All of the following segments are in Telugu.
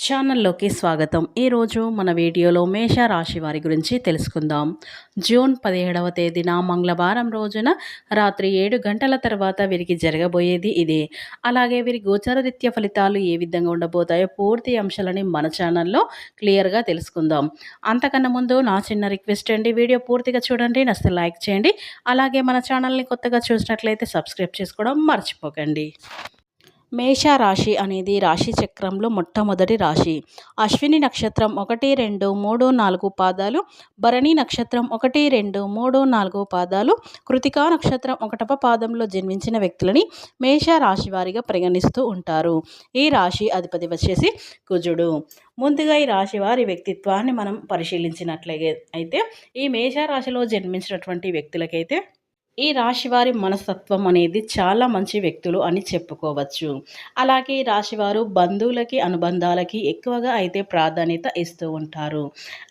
ఛానల్లోకి స్వాగతం. ఈరోజు మన వీడియోలో మేష రాశి వారి గురించి తెలుసుకుందాం. జూన్ 17వ తేదీన మంగళవారం రోజున రాత్రి 7 గంటల తర్వాత వీరికి జరగబోయేది ఇదే. అలాగే వీరి గోచరరీత్యా ఫలితాలు ఏ విధంగా ఉండబోతాయో పూర్తి అంశాలని మన ఛానల్లో క్లియర్గా తెలుసుకుందాం. అంతకన్నా ముందు నా చిన్న రిక్వెస్ట్ అండి, వీడియో పూర్తిగా చూడండి, నచ్చితే లైక్ చేయండి. అలాగే మన ఛానల్ని కొత్తగా చూసినట్లయితే సబ్స్క్రైబ్ చేసుకోవడం మర్చిపోకండి. మేష రాశి అనేది రాశి చక్రంలో మొట్టమొదటి రాశి. అశ్విని నక్షత్రం 1, 2, 3, 4 పాదాలు, భరణి నక్షత్రం 1, 2, 3, 4 పాదాలు, కృతికా నక్షత్రం 1వ పాదంలో జన్మించిన వ్యక్తులని మేష రాశి వారిగా పరిగణిస్తూ ఉంటారు. ఈ రాశి అధిపతి వచ్చేసి కుజుడు. ముందుగా ఈ రాశి వారి వ్యక్తిత్వాన్ని మనం పరిశీలించినట్లయితే ఈ మేష రాశిలో జన్మించినటువంటి వ్యక్తులకైతే ఈ రాశివారి మనస్తత్వం అనేది చాలా మంచి వ్యక్తులు అని చెప్పుకోవచ్చు. అలాగే ఈ రాశివారు బంధువులకి, అనుబంధాలకి ఎక్కువగా అయితే ప్రాధాన్యత ఇస్తూ ఉంటారు.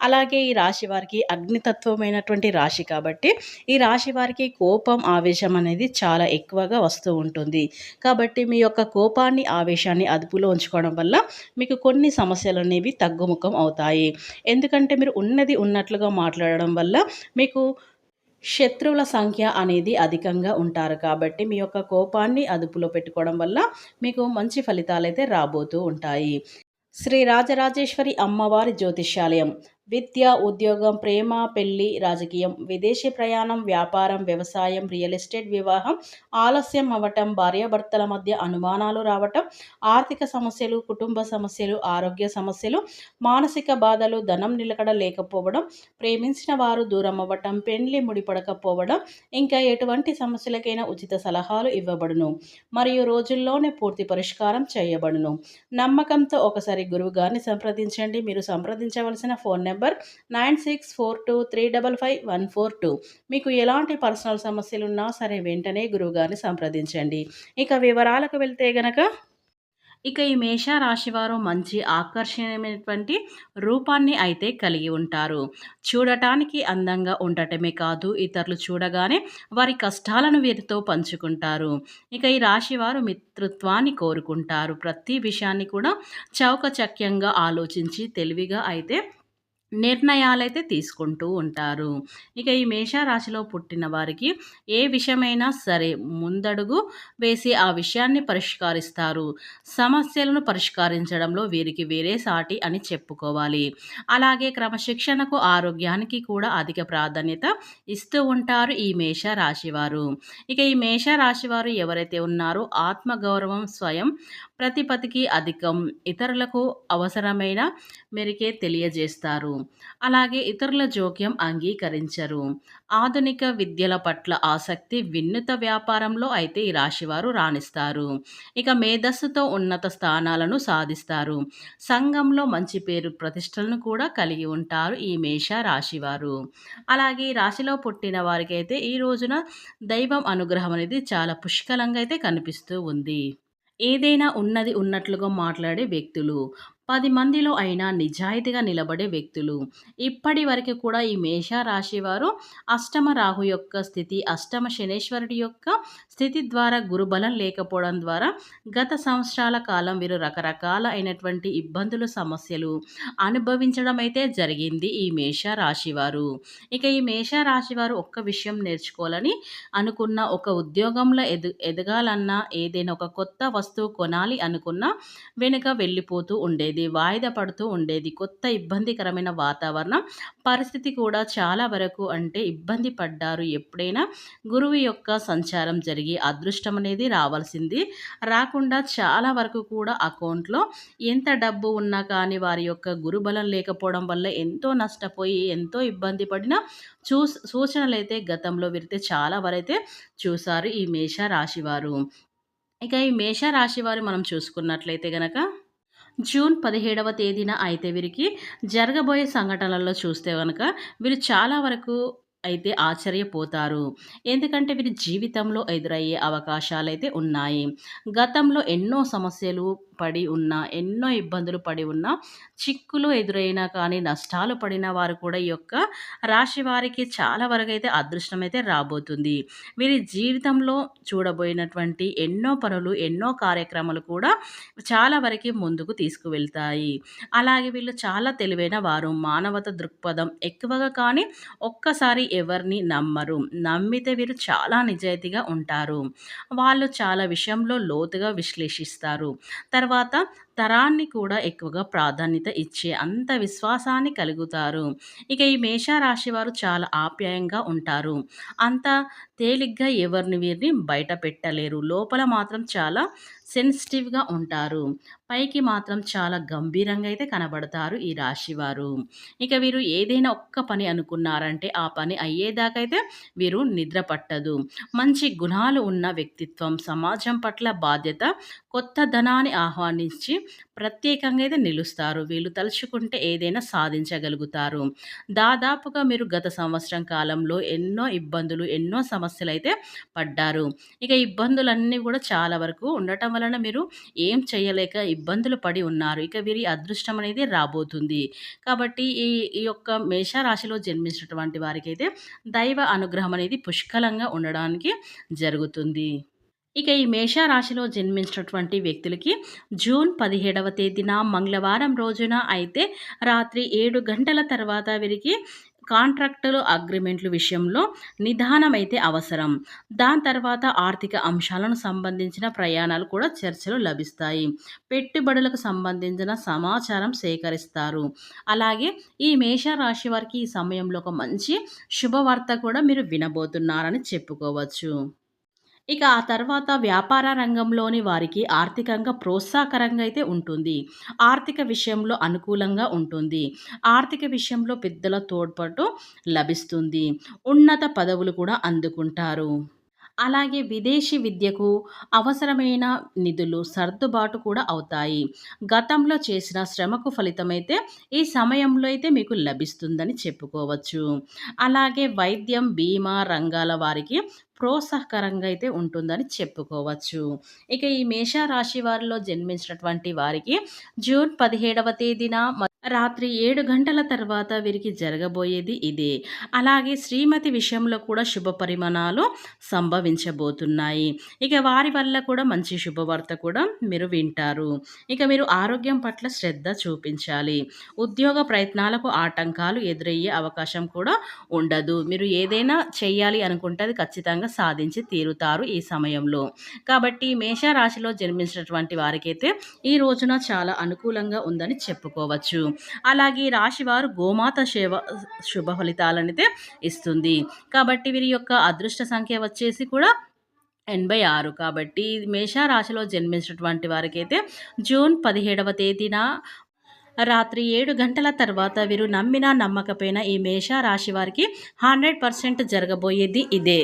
అలాగే ఈ రాశి వారికి అగ్నితత్వమైనటువంటి రాశి కాబట్టి ఈ రాశి వారికి కోపం, ఆవేశం అనేది చాలా ఎక్కువగా వస్తూ ఉంటుంది. కాబట్టి మీ యొక్క కోపాన్ని, ఆవేశాన్ని అదుపులో ఉంచుకోవడం వల్ల మీకు కొన్ని సమస్యలు అనేవి తగ్గుముఖం అవుతాయి. ఎందుకంటే మీరు ఉన్నది ఉన్నట్లుగా మాట్లాడడం వల్ల మీకు శత్రువుల సంఖ్య అనేది అధికంగా ఉంటారు. కాబట్టి మీ యొక్క కోపాన్ని అదుపులో పెట్టుకోవడం వల్ల మీకు మంచి ఫలితాలైతే రాబోతూ ఉంటాయి. శ్రీ రాజరాజేశ్వరి అమ్మవారి జ్యోతిష్యాలయం విద్య, ఉద్యోగం, ప్రేమ, పెళ్లి, రాజకీయం, విదేశీ ప్రయాణం, వ్యాపారం, వ్యవసాయం, రియల్ ఎస్టేట్, వివాహం ఆలస్యం అవ్వటం, భార్యాభర్తల మధ్య అనుమానాలు రావటం, ఆర్థిక సమస్యలు, కుటుంబ సమస్యలు, ఆరోగ్య సమస్యలు, మానసిక బాధలు, ధనం నిలకడ లేకపోవడం, ప్రేమించిన వారు దూరం అవ్వటం, పెండ్లి ముడిపడకపోవడం, ఇంకా ఎటువంటి సమస్యలకైనా ఉచిత సలహాలు ఇవ్వబడును మరియు రోజుల్లోనే పూర్తి పరిష్కారం చేయబడును. నమ్మకంతో ఒకసారి గురువు గారిని సంప్రదించండి. మీరు సంప్రదించవలసిన ఫోన్ నెంబర్ 9642355142. మీకు ఎలాంటి పర్సనల్ సమస్యలు ఉన్నా సరే వెంటనే గురువుగారిని సంప్రదించండి. ఇక వివరాలకు వెళ్తే గనక ఈ మేష రాశివారు మంచి ఆకర్షణీయమైనటువంటి రూపాన్ని అయితే కలిగి ఉంటారు. చూడటానికి అందంగా ఉండటమే కాదు, ఇతరులు చూడగానే వారి కష్టాలను వీరితో పంచుకుంటారు. ఈ రాశివారు మిత్రత్వాన్ని కోరుకుంటారు. ప్రతి విషయాన్ని కూడా చౌకచక్యంగా ఆలోచించి తెలివిగా అయితే నిర్ణయాలైతే తీసుకుంటూ ఉంటారు. ఈ మేషరాశిలో పుట్టిన వారికి ఏ విషయమైనా సరే ముందడుగు వేసి ఆ విషయాన్ని పరిష్కరిస్తారు. సమస్యలను పరిష్కరించడంలో వీరికి వేరే సాటి అని చెప్పుకోవాలి. అలాగే క్రమశిక్షణకు, ఆరోగ్యానికి కూడా అధిక ప్రాధాన్యత ఇస్తూ ఉంటారు ఈ మేషరాశివారు. ఈ మేషరాశివారు ఎవరైతే ఉన్నారో ఆత్మగౌరవం, స్వయం ప్రతిపత్తికి అధికం, ఇతరులకు అవసరమైన మేరకే తెలియజేస్తారు. అలాగే ఇతరుల జోక్యం అంగీకరించరు. ఆధునిక విద్యల పట్ల ఆసక్తి, వినూత్న వ్యాపారంలో అయితే ఈ రాశివారు రాణిస్తారు. మేధస్సుతో ఉన్నత స్థానాలను సాధిస్తారు. సంఘంలో మంచి పేరు ప్రతిష్టలను కూడా కలిగి ఉంటారు ఈ మేష రాశివారు. అలాగే ఈ రాశిలో పుట్టిన వారికైతే ఈ రోజున దైవం అనుగ్రహం అనేది చాలా పుష్కలంగా అయితే కనిపిస్తూ ఉంది. ఏదైనా ఉన్నది ఉన్నట్లుగా మాట్లాడే వ్యక్తులు, 10 మందిలో అయినా నిజాయితీగా నిలబడే వ్యక్తులు. ఇప్పటి వరకు కూడా ఈ మేష రాశి వారు అష్టమ రాహు యొక్క స్థితి, అష్టమ శనేశ్వరుడి యొక్క స్థితి ద్వారా, గురుబలం లేకపోవడం ద్వారా గత సంవత్సరాల కాలం వీరు రకరకాల అయినటువంటి ఇబ్బందులు, సమస్యలు అనుభవించడం అయితే జరిగింది ఈ మేష రాశివారు. ఈ మేష రాశివారు ఒక్క విషయం నేర్చుకోవాలని అనుకున్న, ఒక ఉద్యోగంలో ఎదగాలన్నా, ఏదైనా ఒక కొత్త వస్తువు కొనాలి అనుకున్నా వెనుక వెళ్ళిపోతూ ఉండేది, వాయిదా పడుతూ ఉండేది. కొత్త ఇబ్బందికరమైన వాతావరణం, పరిస్థితి కూడా చాలా వరకు అంటే ఇబ్బంది పడ్డారు. ఎప్పుడైనా గురువు యొక్క సంచారం జరిగి అదృష్టం అనేది రావాల్సింది రాకుండా చాలా వరకు కూడా అకౌంట్లో ఎంత డబ్బు ఉన్నా కానీ వారి యొక్క గురుబలం లేకపోవడం వల్ల ఎంతో నష్టపోయి, ఎంతో ఇబ్బంది పడిన సూచనలు అయితే గతంలో వీరైతే చాలా వరైతే చూశారు ఈ మేష రాశివారు. ఈ మేష రాశివారు మనం చూసుకున్నట్లయితే గనక జూన్ 17వ తేదీన అయితే వీరికి జరగబోయే సంఘటనలలో చూస్తే కనుక వీరు చాలా వరకు అయితే ఆశ్చర్యపోతారు. ఎందుకంటే వీరి జీవితంలో ఎదురయ్యే అవకాశాలైతే ఉన్నాయి. గతంలో ఎన్నో సమస్యలు పడి ఉన్నా, ఎన్నో ఇబ్బందులు పడి ఉన్నా, చిక్కులు ఎదురైనా కానీ నష్టాలు పడిన వారు కూడా ఈ యొక్క రాశి వారికి చాలా వరకైతే అదృష్టమైతే రాబోతుంది. వీరి జీవితంలో చూడబోయినటువంటి ఎన్నో పనులు, ఎన్నో కార్యక్రమాలు కూడా చాలా వరకి ముందుకు తీసుకువెళ్తాయి. అలాగే వీళ్ళు చాలా తెలివైన వారు. మానవత దృక్పథం ఎక్కువగా కానీ ఒక్కసారి ఎవరిని నమ్మరు. నమ్మితే వీరు చాలా నిజాయితీగా ఉంటారు. వాళ్ళు చాలా విషయంలో లోతుగా విశ్లేషిస్తారు. తర్వాత తరాన్ని కూడా ఎక్కువగా ప్రాధాన్యత ఇచ్చే అంత విశ్వాసాన్ని కలుగుతారు. ఇక ఈ మేషరాశి వారు చాలా ఆప్యాయంగా ఉంటారు. అంత తేలిగ్గా ఎవరిని వీరిని బయట పెట్టలేరు. లోపల మాత్రం చాలా సెన్సిటివ్‌గా ఉంటారు. పైకి మాత్రం చాలా గంభీరంగా అయితే కనబడతారు ఈ రాశివారు. ఇక వీరు ఏదైనా ఒక్క పని అనుకున్నారంటే ఆ పని అయ్యేదాకా అయితే వీరు నిద్ర పట్టదు. మంచి గుణాలు ఉన్న వ్యక్తిత్వం, సమాజం పట్ల బాధ్యత, కొత్త ధనాన్ని ఆహ్వానించి ప్రత్యేకంగా అయితే నిలుస్తారు. వీళ్ళు తలుచుకుంటే ఏదైనా సాధించగలుగుతారు. దాదాపుగా మీరు గత సంవత్సరం కాలంలో ఎన్నో ఇబ్బందులు, ఎన్నో సమస్యలైతే పడ్డారు. ఇక ఇబ్బందులన్నీ కూడా చాలా వరకు ఉండటం వలన మీరు ఏం చేయలేక ఇబ్బందులు పడి ఉన్నారు. ఇక వీరి అదృష్టం అనేది రాబోతుంది. కాబట్టి ఈ ఈ యొక్క మేషరాశిలో జన్మించినటువంటి వారికైతే దైవ అనుగ్రహం అనేది పుష్కలంగా ఉండడానికి జరుగుతుంది. ఇక ఈ మేషరాశిలో జన్మించినటువంటి వ్యక్తులకి జూన్ 17వ తేదీన మంగళవారం రోజున అయితే రాత్రి 7 గంటల తర్వాత వీరికి కాంట్రాక్టులు, అగ్రిమెంట్‌లు విషయంలో నిదానం అయితే అవసరం. దాని తర్వాత ఆర్థిక అంశాలను సంబంధించిన ప్రయాణాలు కూడా చర్చలు లభిస్తాయి. పెట్టుబడులకు సంబంధించిన సమాచారం సేకరిస్తారు. అలాగే ఈ మేషరాశి వారికి ఈ సమయంలో ఒక మంచి శుభవార్త కూడా మీరు వినబోతున్నారని చెప్పుకోవచ్చు. ఇక ఆ తర్వాత వ్యాపార రంగంలోని వారికి ఆర్థికంగా ప్రోత్సాహకరంగా అయితే ఉంటుంది. ఆర్థిక విషయంలో అనుకూలంగా ఉంటుంది. ఆర్థిక విషయంలో పెద్దల తోడ్పాటు లభిస్తుంది. ఉన్నత పదవులు కూడా అందుకుంటారు. అలాగే విదేశీ విద్యకు అవసరమైన నిధులు సర్దుబాటు కూడా అవుతాయి. గతంలో చేసిన శ్రమకు ఫలితమైతే ఈ సమయంలో అయితే మీకు లభిస్తుందని చెప్పుకోవచ్చు. అలాగే వైద్యం, బీమా రంగాల వారికి ప్రోత్సాహకరంగా అయితే ఉంటుందని చెప్పుకోవచ్చు. ఇక ఈ మేషరాశి వారిలో జన్మించినటువంటి వారికి జూన్ 17వ తేదీన రాత్రి 7 గంటల తర్వాత వీరికి జరగబోయేది ఇదే. అలాగే శ్రీమతి విషయంలో కూడా శుభ పరిమాణాలు సంభవించబోతున్నాయి. ఇక వారి వల్ల కూడా మంచి శుభవార్త కూడా మీరు వింటారు. ఇక మీరు ఆరోగ్యం పట్ల శ్రద్ధ చూపించాలి. ఉద్యోగ ప్రయత్నాలకు ఆటంకాలు ఎదురయ్యే అవకాశం కూడా ఉండదు. మీరు ఏదైనా చెయ్యాలి అనుకుంటే అది ఖచ్చితంగా సాధించి తీరుతారు ఈ సమయంలో. కాబట్టి మేషరాశిలో జన్మించినటువంటి వారికైతే ఈ రోజున చాలా అనుకూలంగా ఉందని చెప్పుకోవచ్చు. అలాగే ఈ రాశివారు గోమాత సేవ శుభ ఫలితాలనైతే ఇస్తుంది. కాబట్టి వీరి యొక్క అదృష్ట సంఖ్య వచ్చేసి కూడా 86. కాబట్టి మేషరాశిలో జన్మించినటువంటి వారికైతే జూన్ 17వ తేదీన రాత్రి 7 గంటల తర్వాత వీరు నమ్మినా నమ్మకపోయినా ఈ మేషరాశి వారికి 100% జరగబోయేది ఇదే.